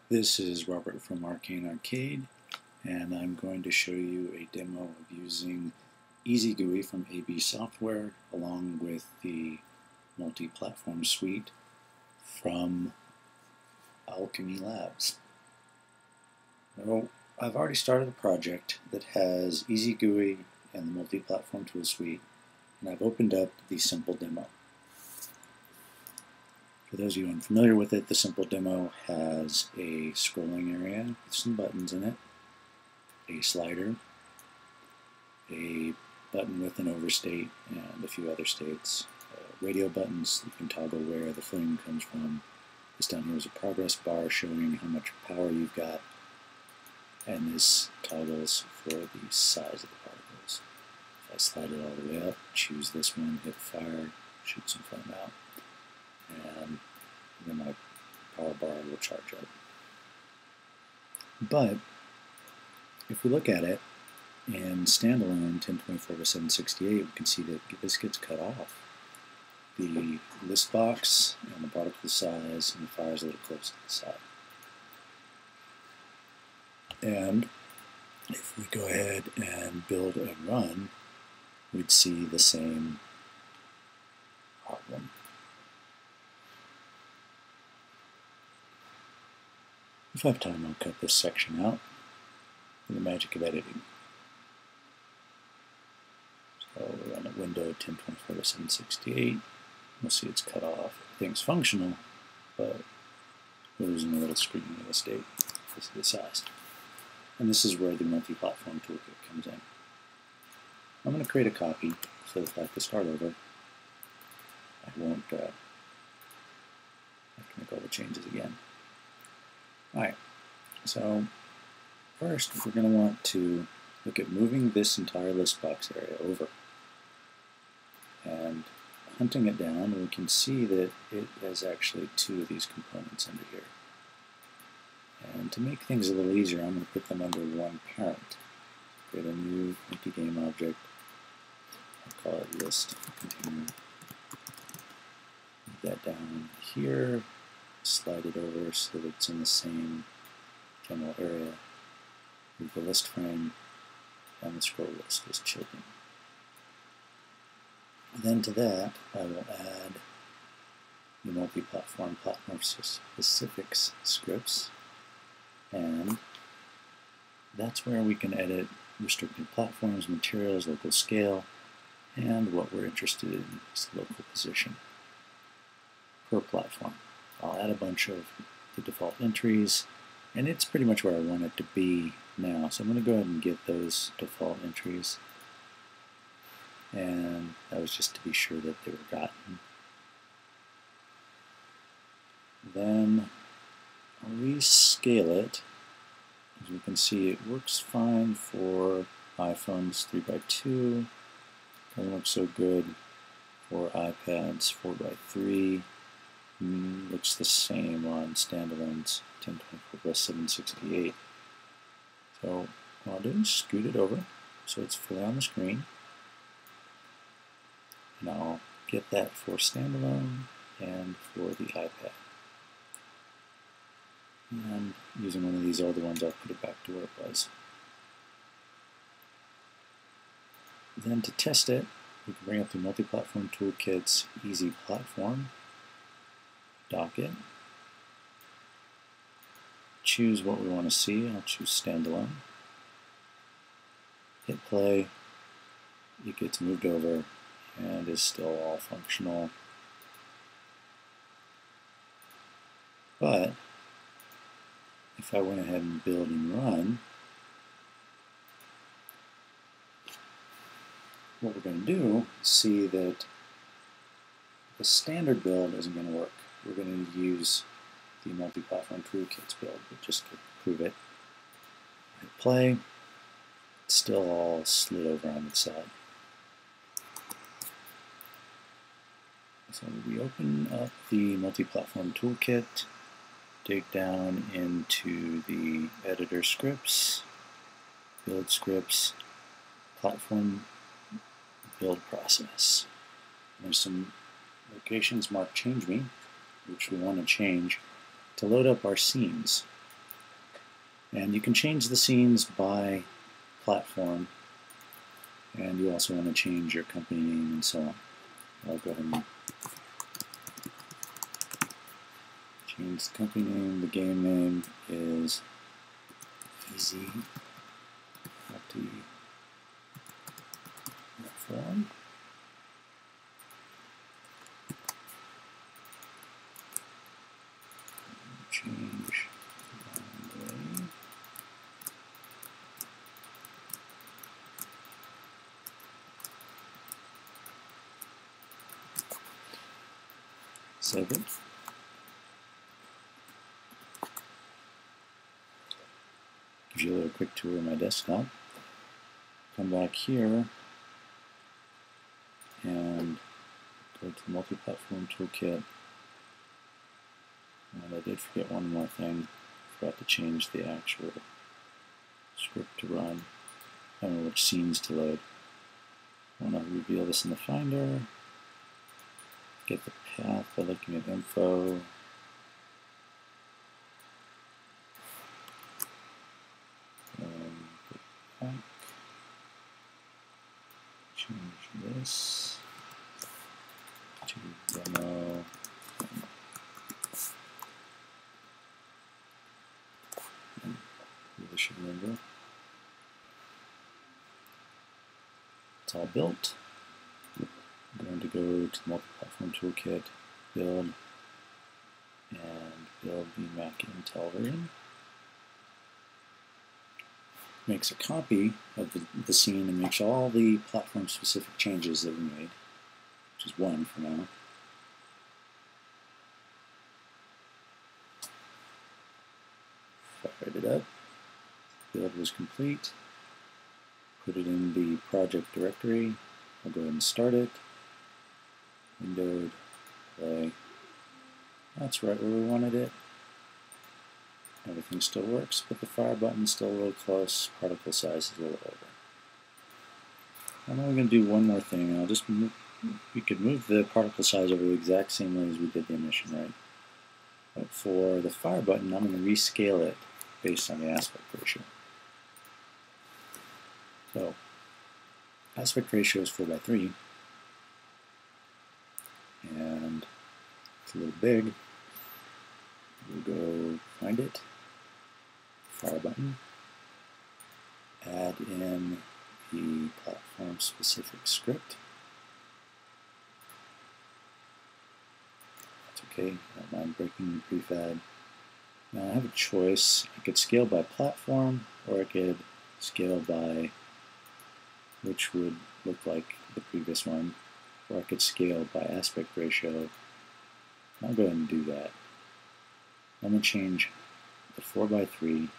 This is Robert from Arcane Arcade, and I'm going to show you a demo of using EZGUI from AB Software along with the multi-platform suite from Alchemy Labs. Now, I've already started a project that has EZGUI and the multi-platform tool suite, and I've opened up the simple demo. For those of you unfamiliar with it, the simple demo has a scrolling area with some buttons in it, a slider, a button with an overstate and a few other states, radio buttons. You can toggle where the frame comes from. This down here is a progress bar showing how much power you've got, and this toggles for the size of the particles. If I slide it all the way up, choose this one, hit fire, shoot some flame out, and then my power bar will charge up. But if we look at it in standalone 1024x768, we can see that this gets cut off. The list box and the particle size and the fire is a little close to the side. And if we go ahead and build a run, we'd see the same problem. If I have time, I'll cut this section out for the magic of editing. So we're on a window 1024x768. We'll see it's cut off. Everything's functional, but we're losing a little screen real estate because of the size. And this is where the multi-platform toolkit comes in. I'm going to create a copy so that if I have to start over, I won't have to make all the changes again. Alright, so first we're going to want to look at moving this entire list box area over. And hunting it down, we can see that it has actually two of these components under here. And to make things a little easier, I'm going to put them under one parent. Create a new empty game object. I'll call it list container. Move that down here. Slide it over so that it's in the same general area. Move the list frame, and the scroll list is children. Then to that, I will add the multi-platform platform specifics scripts, and that's where we can edit restricted platforms, materials, local scale, and what we're interested in is the local position per platform. I'll add a bunch of the default entries, and it's pretty much where I want it to be now. So I'm going to go ahead and get those default entries, and that was just to be sure that they were gotten. Then I'll rescale it. As we can see, it works fine for iPhones 3x2. Doesn't look so good for iPads 4x3. Looks the same on standalones 1024x768. So what I'll do is scoot it over so it's fully on the screen. And I'll get that for standalone and for the iPad. And using one of these older ones, I'll put it back to where it was. Then to test it, we can bring up the Multi-Platform Toolkit's Easy Platform docket. Choose what we want to see. I'll choose standalone. Hit play. It gets moved over and is still all functional. But if I went ahead and build and run, what we're going to do is see that the standard build isn't going to work. We're going to use the multi-platform toolkits build, but just to prove it. Hit play. It's still all slid over on its side. So we open up the multi-platform toolkit, dig down into the editor scripts, build scripts, platform build process. There's some locations marked change me, which we want to change to load up our scenes. And you can change the scenes by platform, and you also want to change your company name and so on. I'll go ahead and change the company name. The game name is EZGUI. Change boundary. Save it. Gives you a little quick tour of my desktop. Come back here and go to the Multi-Platform Toolkit. And I did forget one more thing. Forgot to change the actual script to run. I don't know which scenes to load. I want to reveal this in the Finder. Get the path by looking at info. And go back. Change this to demo. Really should remember. It's all built. I'm going to go to the Multi-Platform Toolkit, build, and build the Mac Intel version. Makes a copy of the scene and makes all the platform-specific changes that we made, which is one for now. Fired it up. Build was complete. Put it in the project directory. I'll go ahead and start it. Windowed, play. That's right where we wanted it. Everything still works, but the fire button's still a little close. Particle size is a little over. And then we're going to do one more thing. I'll just move, we could move the particle size over the exact same way as we did the emission, right? But for the fire button, I'm going to rescale it based on the aspect ratio. So, aspect ratio is 4:3, and it's a little big. We'll go find it, fire button, add in the platform-specific script. That's okay, I don't mind breaking the prefab. Now I have a choice. I could scale by platform, or I could scale by which would look like the previous one, or I could scale by aspect ratio. I'll go ahead and do that. I'm going to change the 4:3 to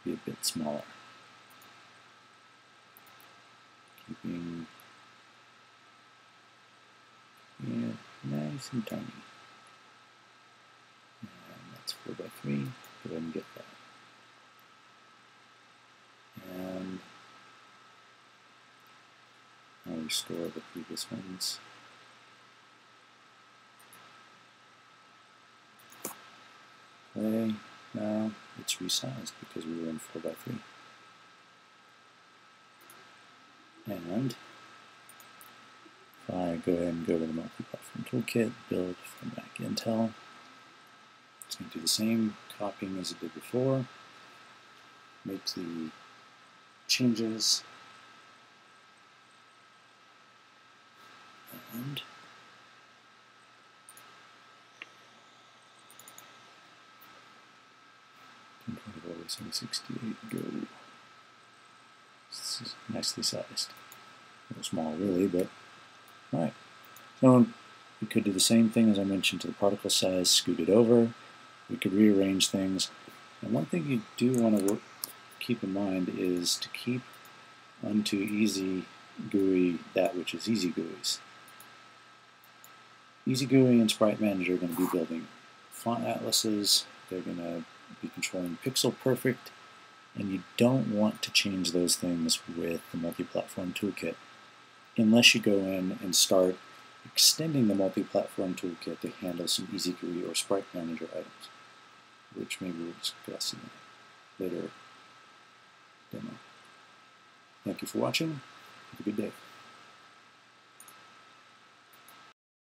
be a bit smaller. Keeping it nice and tiny. And that's 4:3. Go ahead and get that. And I'll restore the previous ones. Play. Now it's resized because we were in 4:3. And if I go ahead and go to the Multi-Platform Toolkit, build for Mac Intel, it's going to do the same copying as it did before. Make the changes. And convertible 768 go. This is nicely sized. A little small really, but alright. So we could do the same thing as I mentioned to the particle size, scoot it over. We could rearrange things. And one thing you do want to keep in mind is to keep onto EZGUI that which is EZGUI's. EZGUI and Sprite Manager are going to be building font atlases. They're going to be controlling pixel perfect, and you don't want to change those things with the Multi-Platform Toolkit unless you go in and start extending the Multi-Platform Toolkit to handle some EZGUI or Sprite Manager items, which maybe we'll discuss in a minute. later demo. Thank you for watching. Have a good day.